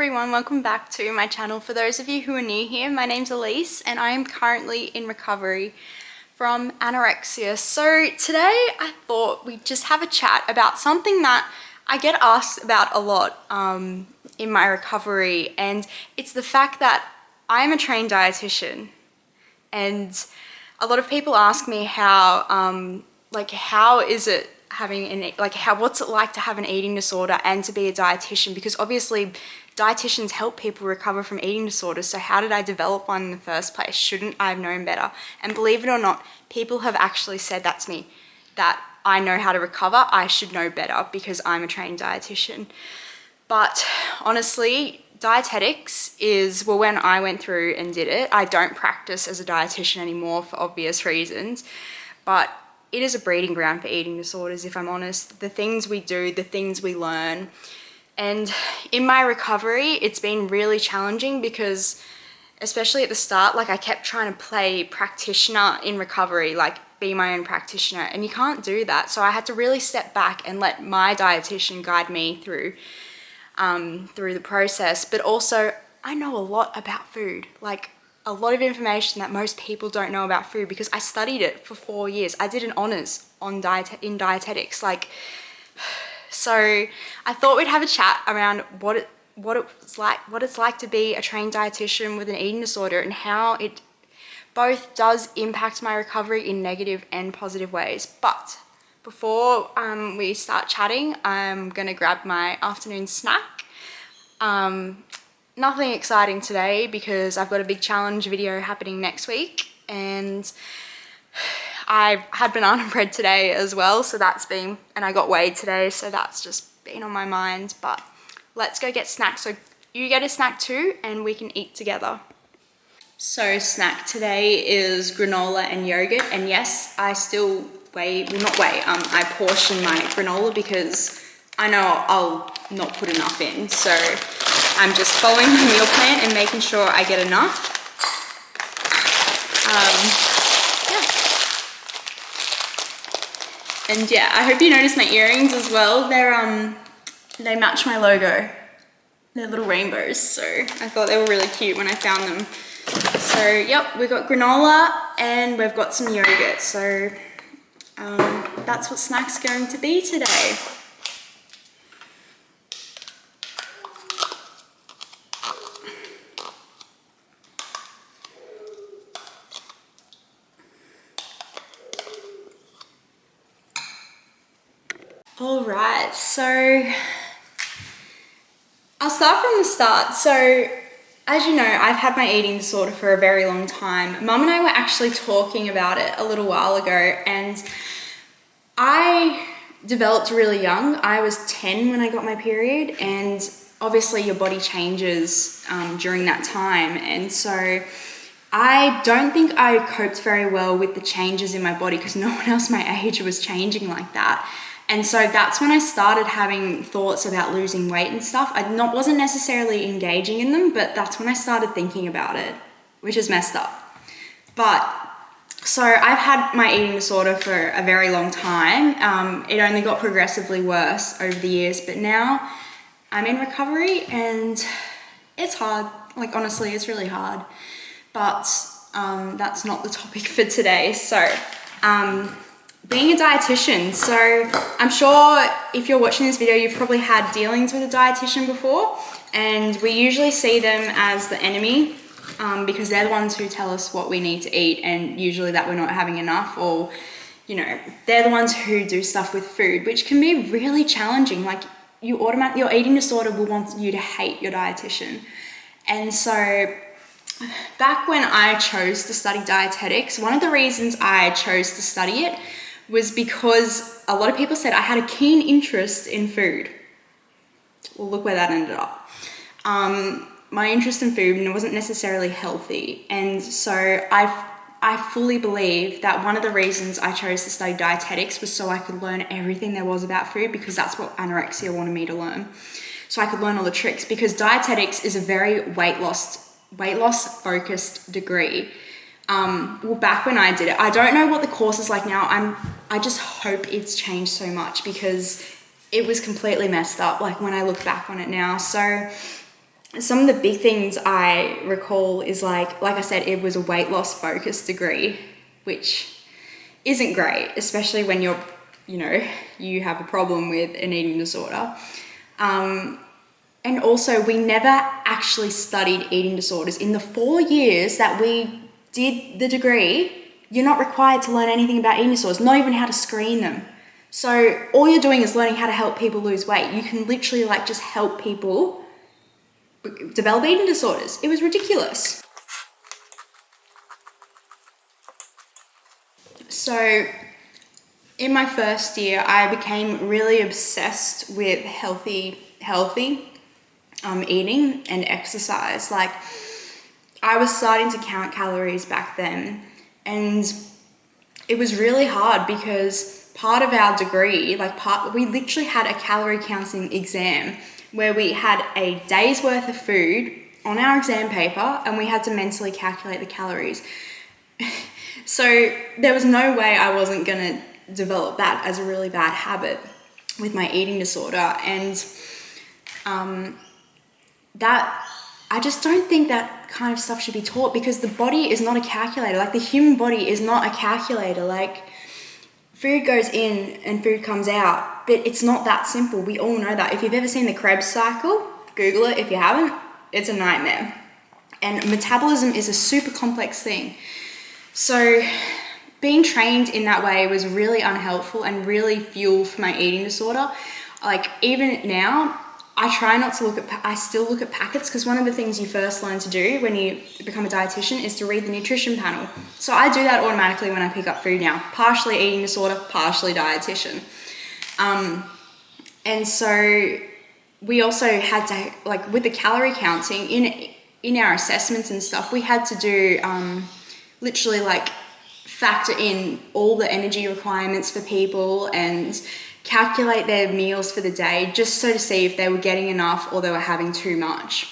everyone, welcome back to my channel. For those of you who are new here, my name's Elise and I am currently in recovery from anorexia. So today I thought we'd just have a chat about something that I get asked about a lot in my recovery, and it's the fact that I am a trained dietitian, and a lot of people ask me how is it having what's it like to have an eating disorder and to be a dietitian, because obviously dietitians help people recover from eating disorders. So how did I develop one in the first place? Shouldn't I have known better? And believe it or not, people have actually said that to me, that I know how to recover, I should know better because I'm a trained dietitian. But honestly, dietetics is, well, when I went through and did it, I don't practice as a dietitian anymore for obvious reasons, but it is a breeding ground for eating disorders, if I'm honest. The things we do, the things we learn. And in my recovery, it's been really challenging because, especially at the start, I kept trying to play practitioner in recovery, be my own practitioner, and you can't do that. So I had to really step back and let my dietitian guide me through the process. But also, I know a lot about food, a lot of information that most people don't know about food, because I studied it for 4 years. I did an honours in dietetics. So I thought we'd have a chat around what it's like to be a trained dietitian with an eating disorder, and how it both does impact my recovery in negative and positive ways. But before we start chatting, I'm gonna grab my afternoon snack. Nothing exciting today because I've got a big challenge video happening next week, and I've had banana bread today as well, and I got weighed today, so that's just been on my mind. But let's go get snacks. So you get a snack too and we can eat together. So snack today is granola and yogurt, and yes, I still I portion my granola because I know I'll not put enough in. So I'm just following the meal plan and making sure I get enough. And yeah, I hope you noticed my earrings as well. They match my logo. They're little rainbows, so I thought they were really cute when I found them. So yep, we've got granola and we've got some yogurt. So that's what snack's going to be today. All right, so I'll start from the start. So as you know, I've had my eating disorder for a very long time. Mum and I were actually talking about it a little while ago, and I developed really young. I was 10 when I got my period, and obviously your body changes during that time. And so I don't think I coped very well with the changes in my body because no one else my age was changing like that. And so that's when I started having thoughts about losing weight and stuff. I wasn't necessarily engaging in them, but that's when I started thinking about it, which is messed up. But so I've had my eating disorder for a very long time. It only got progressively worse over the years, but now I'm in recovery and it's hard. Honestly, it's really hard. But that's not the topic for today. So being a dietitian. So I'm sure if you're watching this video, you've probably had dealings with a dietitian before, and we usually see them as the enemy because they're the ones who tell us what we need to eat, and usually that we're not having enough, or they're the ones who do stuff with food, which can be really challenging. Your eating disorder will want you to hate your dietitian. And so back when I chose to study dietetics, one of the reasons I chose to study it was because a lot of people said I had a keen interest in food. Well, look where that ended up. My interest in food wasn't necessarily healthy. And so I fully believe that one of the reasons I chose to study dietetics was so I could learn everything there was about food, because that's what anorexia wanted me to learn. So I could learn all the tricks, because dietetics is a very weight loss focused degree. Well, back when I did it, I don't know what the course is like now. I just hope it's changed so much, because it was completely messed up, when I look back on it now. So some of the big things I recall is like I said, it was a weight loss focused degree, which isn't great, especially when you have a problem with an eating disorder. And also, we never actually studied eating disorders. In the 4 years that we did the degree, you're not required to learn anything about eating disorders, not even how to screen them. So all you're doing is learning how to help people lose weight. You can literally just help people develop eating disorders. It was ridiculous. So in my first year, I became really obsessed with healthy eating and exercise. Like, I was starting to count calories back then, and it was really hard because part of our degree, we literally had a calorie counting exam where we had a day's worth of food on our exam paper and we had to mentally calculate the calories. So there was no way I wasn't going to develop that as a really bad habit with my eating disorder. And that I just don't think that kind of stuff should be taught, because the body is not a calculator. Like, the human body is not a calculator. Like, food goes in and food comes out, but it's not that simple. We all know that. If you've ever seen the Krebs cycle, Google it if you haven't. It's a nightmare. And metabolism is a super complex thing. So being trained in that way was really unhelpful and really fuel for my eating disorder. Like, even now, I try not to I still look at packets, because one of the things you first learn to do when you become a dietitian is to read the nutrition panel. So I do that automatically when I pick up food now. Partially eating disorder, partially dietitian. And so we also had to, with the calorie counting, in our assessments and stuff, we had to do literally factor in all the energy requirements for people and calculate their meals for the day, just so to see if they were getting enough or they were having too much.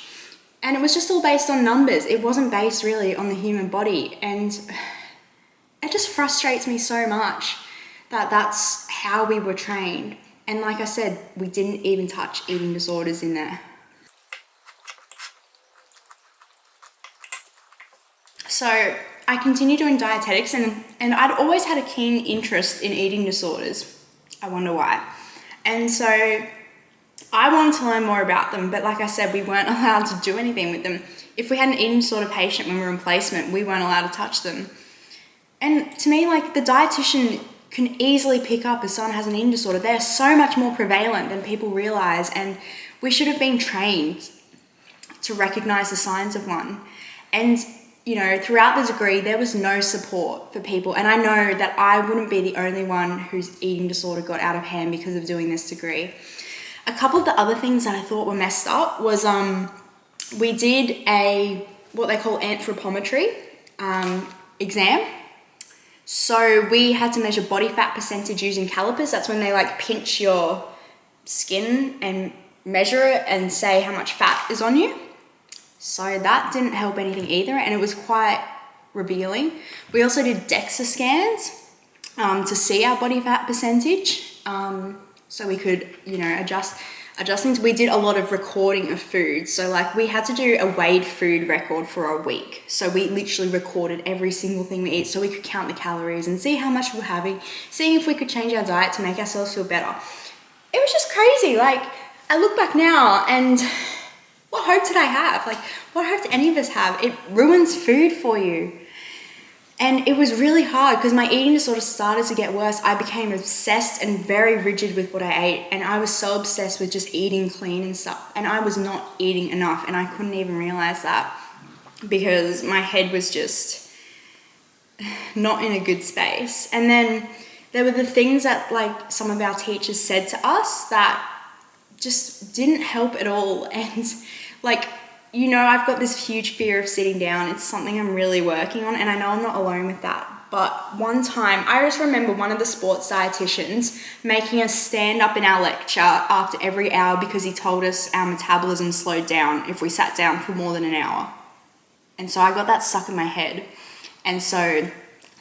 And it was just all based on numbers. It wasn't based really on the human body. And it just frustrates me so much that that's how we were trained. And like I said, we didn't even touch eating disorders in there. So I continued doing dietetics, and I'd always had a keen interest in eating disorders. I wonder why. And so I wanted to learn more about them, but like I said, we weren't allowed to do anything with them. If we had an eating disorder patient when we were in placement, we weren't allowed to touch them. And to me, the dietitian can easily pick up if someone has an eating disorder. They're so much more prevalent than people realize, and we should have been trained to recognize the signs of one. And throughout the degree, there was no support for people. And I know that I wouldn't be the only one whose eating disorder got out of hand because of doing this degree. A couple of the other things that I thought were messed up was we did what they call anthropometry exam. So we had to measure body fat percentage using calipers. That's when they pinch your skin and measure it and say how much fat is on you. So that didn't help anything either, and it was quite revealing. We also did DEXA scans to see our body fat percentage, so we could, adjust things. We did a lot of recording of food. So we had to do a weighed food record for a week. So we literally recorded every single thing we eat, so we could count the calories and see how much we were having, seeing if we could change our diet to make ourselves feel better. It was just crazy. I look back now and what hope did I have? What hope did any of us have? It ruins food for you. And it was really hard because my eating disorder started to get worse. I became obsessed and very rigid with what I ate. And I was so obsessed with just eating clean and stuff. And I was not eating enough. And I couldn't even realize that because my head was just not in a good space. And then there were the things that some of our teachers said to us that just didn't help at all. And I've got this huge fear of sitting down. It's something I'm really working on, and I know I'm not alone with that. But one time, I just remember one of the sports dietitians making us stand up in our lecture after every hour because he told us our metabolism slowed down if we sat down for more than an hour. And so I got that stuck in my head. And so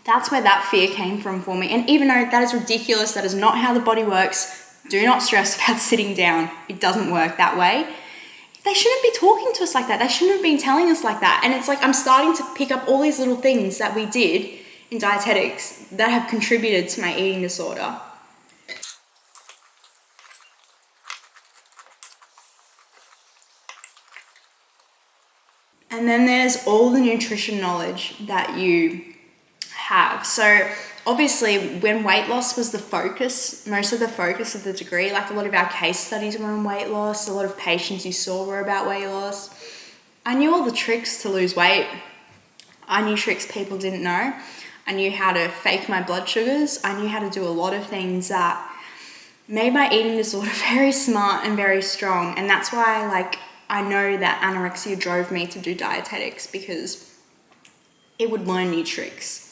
that's where that fear came from for me. And even though that is ridiculous, that is not how the body works, do not stress about sitting down. It doesn't work that way. they shouldn't be talking to us like that. They shouldn't have been telling us like that. And it's like I'm starting to pick up all these little things that we did in dietetics that have contributed to my eating disorder. And then there's all the nutrition knowledge that you have. So obviously when weight loss was the focus, most of the focus of the degree, like a lot of our case studies were on weight loss, a lot of patients you saw were about weight loss. I knew all the tricks to lose weight. I knew tricks people didn't know. I knew how to fake my blood sugars. I knew how to do a lot of things that made my eating disorder very smart and very strong. And that's why I know that anorexia drove me to do dietetics, because it would learn new tricks.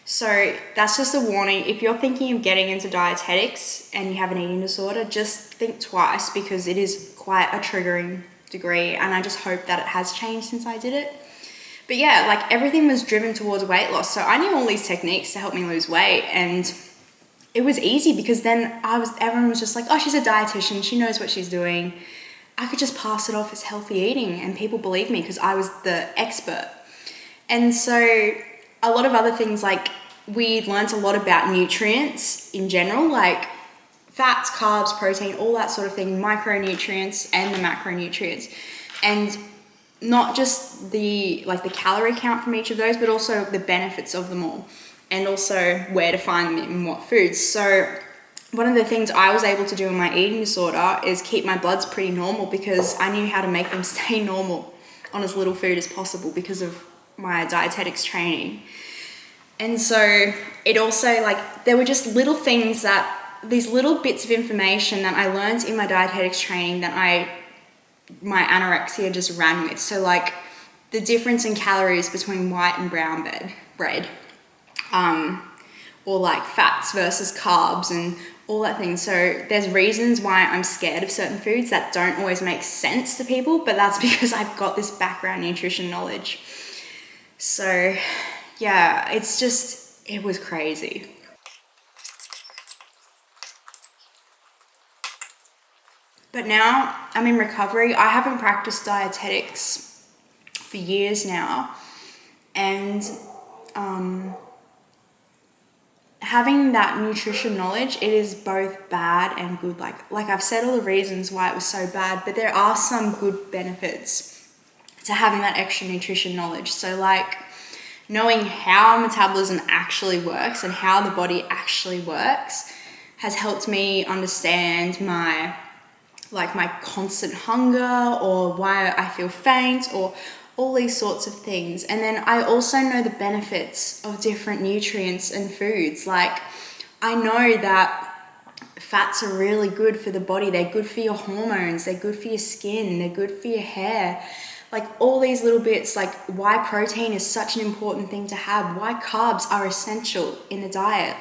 So that's just a warning. If you're thinking of getting into dietetics and you have an eating disorder, just think twice, because it is quite a triggering degree, and I just hope that it has changed since I did it. But yeah, everything was driven towards weight loss. So I knew all these techniques to help me lose weight, and it was easy because then everyone was just like, oh, she's a dietitian, she knows what she's doing. I could just pass it off as healthy eating, and people believed me because I was the expert. And so a lot of other things, we learned a lot about nutrients in general, like fats, carbs, protein, all that sort of thing, micronutrients and the macronutrients. And not just the calorie count from each of those, but also the benefits of them all, and also where to find them in what foods. So one of the things I was able to do in my eating disorder is keep my bloods pretty normal, because I knew how to make them stay normal on as little food as possible because of my dietetics training. And so it also, there were just little things these little bits of information that I learned in my dietetics training that my anorexia just ran with. So the difference in calories between white and brown bread, or fats versus carbs and all that thing. So there's reasons why I'm scared of certain foods that don't always make sense to people, but that's because I've got this background nutrition knowledge. So yeah, it was crazy. But now I'm in recovery. I haven't practiced dietetics for years now, and having that nutrition knowledge, it is both bad and good. Like I've said all the reasons why it was so bad, but there are some good benefits to having that extra nutrition knowledge. So knowing how metabolism actually works and how the body actually works has helped me understand my constant hunger, or why I feel faint, or all these sorts of things. And then I also know the benefits of different nutrients and foods. I know that fats are really good for the body. They're good for your hormones. They're good for your skin. They're good for your hair. All these little bits, why protein is such an important thing to have, why carbs are essential in a diet.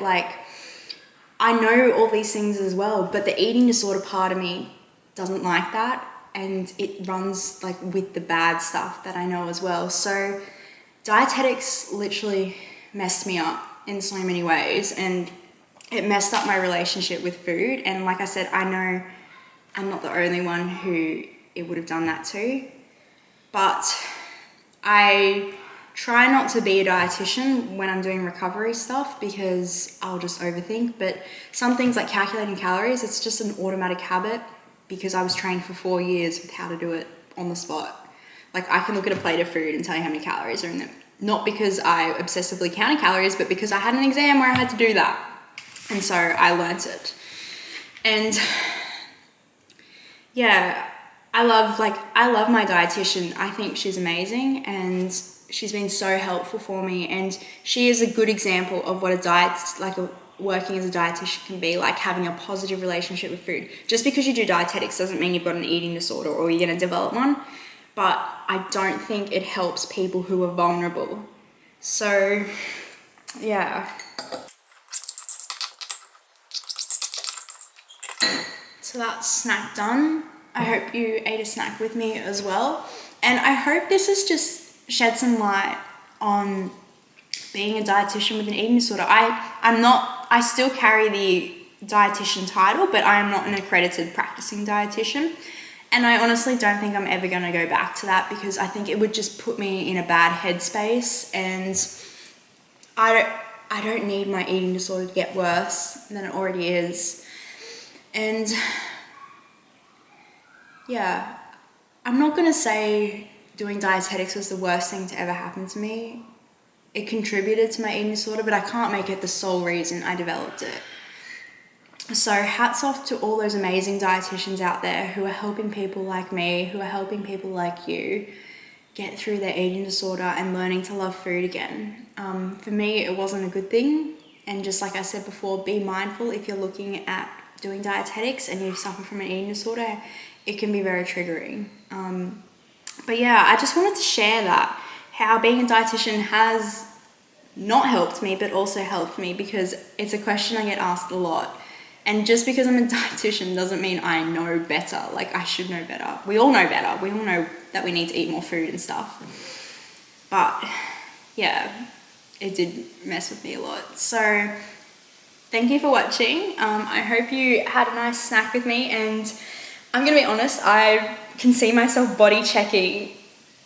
I know all these things as well, but the eating disorder part of me doesn't like that, and it runs with the bad stuff that I know as well. So dietetics literally messed me up in so many ways, and it messed up my relationship with food. And like I said, I know I'm not the only one who it would have done that to, but I try not to be a dietitian when I'm doing recovery stuff, because I'll just overthink. But some things like calculating calories, it's just an automatic habit, because I was trained for 4 years with how to do it on the spot. I can look at a plate of food and tell you how many calories are in them. Not because I obsessively counted calories, but because I had an exam where I had to do that. And so I learnt it. And yeah, I love my dietitian. I think she's amazing, and she's been so helpful for me. And she is a good example of what working as a dietitian can be, having a positive relationship with food. Just because you do dietetics doesn't mean you've got an eating disorder or you're going to develop one, but I don't think it helps people who are vulnerable. So yeah. So that's snack done. I hope you ate a snack with me as well, and I hope this has just shed some light on being a dietitian with an eating disorder. I still carry the dietitian title, but I am not an accredited practicing dietitian. And I honestly don't think I'm ever gonna go back to that, because I think it would just put me in a bad headspace, and I don't need my eating disorder to get worse than it already is. And yeah, I'm not gonna say doing dietetics was the worst thing to ever happen to me. It contributed to my eating disorder, but I can't make it the sole reason I developed it. So hats off to all those amazing dietitians out there who are helping people like me, who are helping people like you get through their eating disorder and learning to love food again. For me, it wasn't a good thing. And just like I said before, be mindful if you're looking at doing dietetics and you suffer from an eating disorder, it can be very triggering. But yeah, I just wanted to share that, how being a dietitian has not helped me, but also helped me, because it's a question I get asked a lot. And just because I'm a dietitian doesn't mean I know better. Like, I should know better. We all know better. We all know that we need to eat more food and stuff. But yeah, it did mess with me a lot. So thank you for watching. I hope you had a nice snack with me, and I'm gonna be honest, I can see myself body checking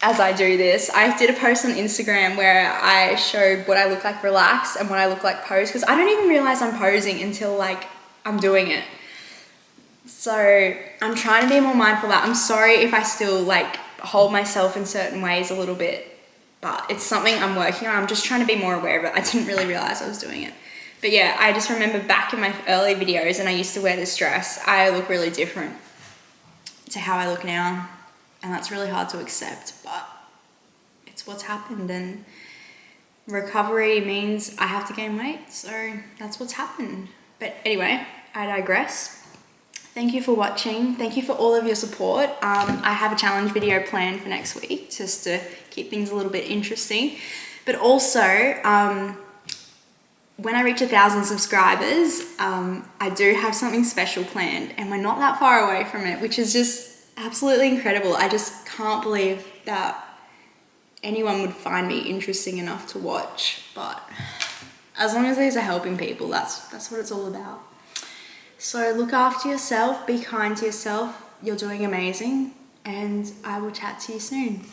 as I do this. I did a post on Instagram where I showed what I look like relaxed and what I look like posed, because I don't even realize I'm posing until like I'm doing it. So I'm trying to be more mindful of that. I'm sorry if I still like hold myself in certain ways a little bit, but it's something I'm working on. I'm just trying to be more aware of it. I didn't really realize I was doing it. But yeah, I just remember back in my early videos, and I used to wear this dress, I look really different to how I look now. And that's really hard to accept, but it's what's happened, and recovery means I have to gain weight, so that's what's happened. But anyway, I digress. Thank you for watching. Thank you for all of your support. I have a challenge video planned for next week, just to keep things a little bit interesting. But also, when I reach 1,000 subscribers, I do have something special planned, and we're not that far away from it, which is just absolutely incredible. I just can't believe that anyone would find me interesting enough to watch, but as long as these are helping people, that's what it's all about. So look after yourself, be kind to yourself, you're doing amazing, and I will chat to you soon.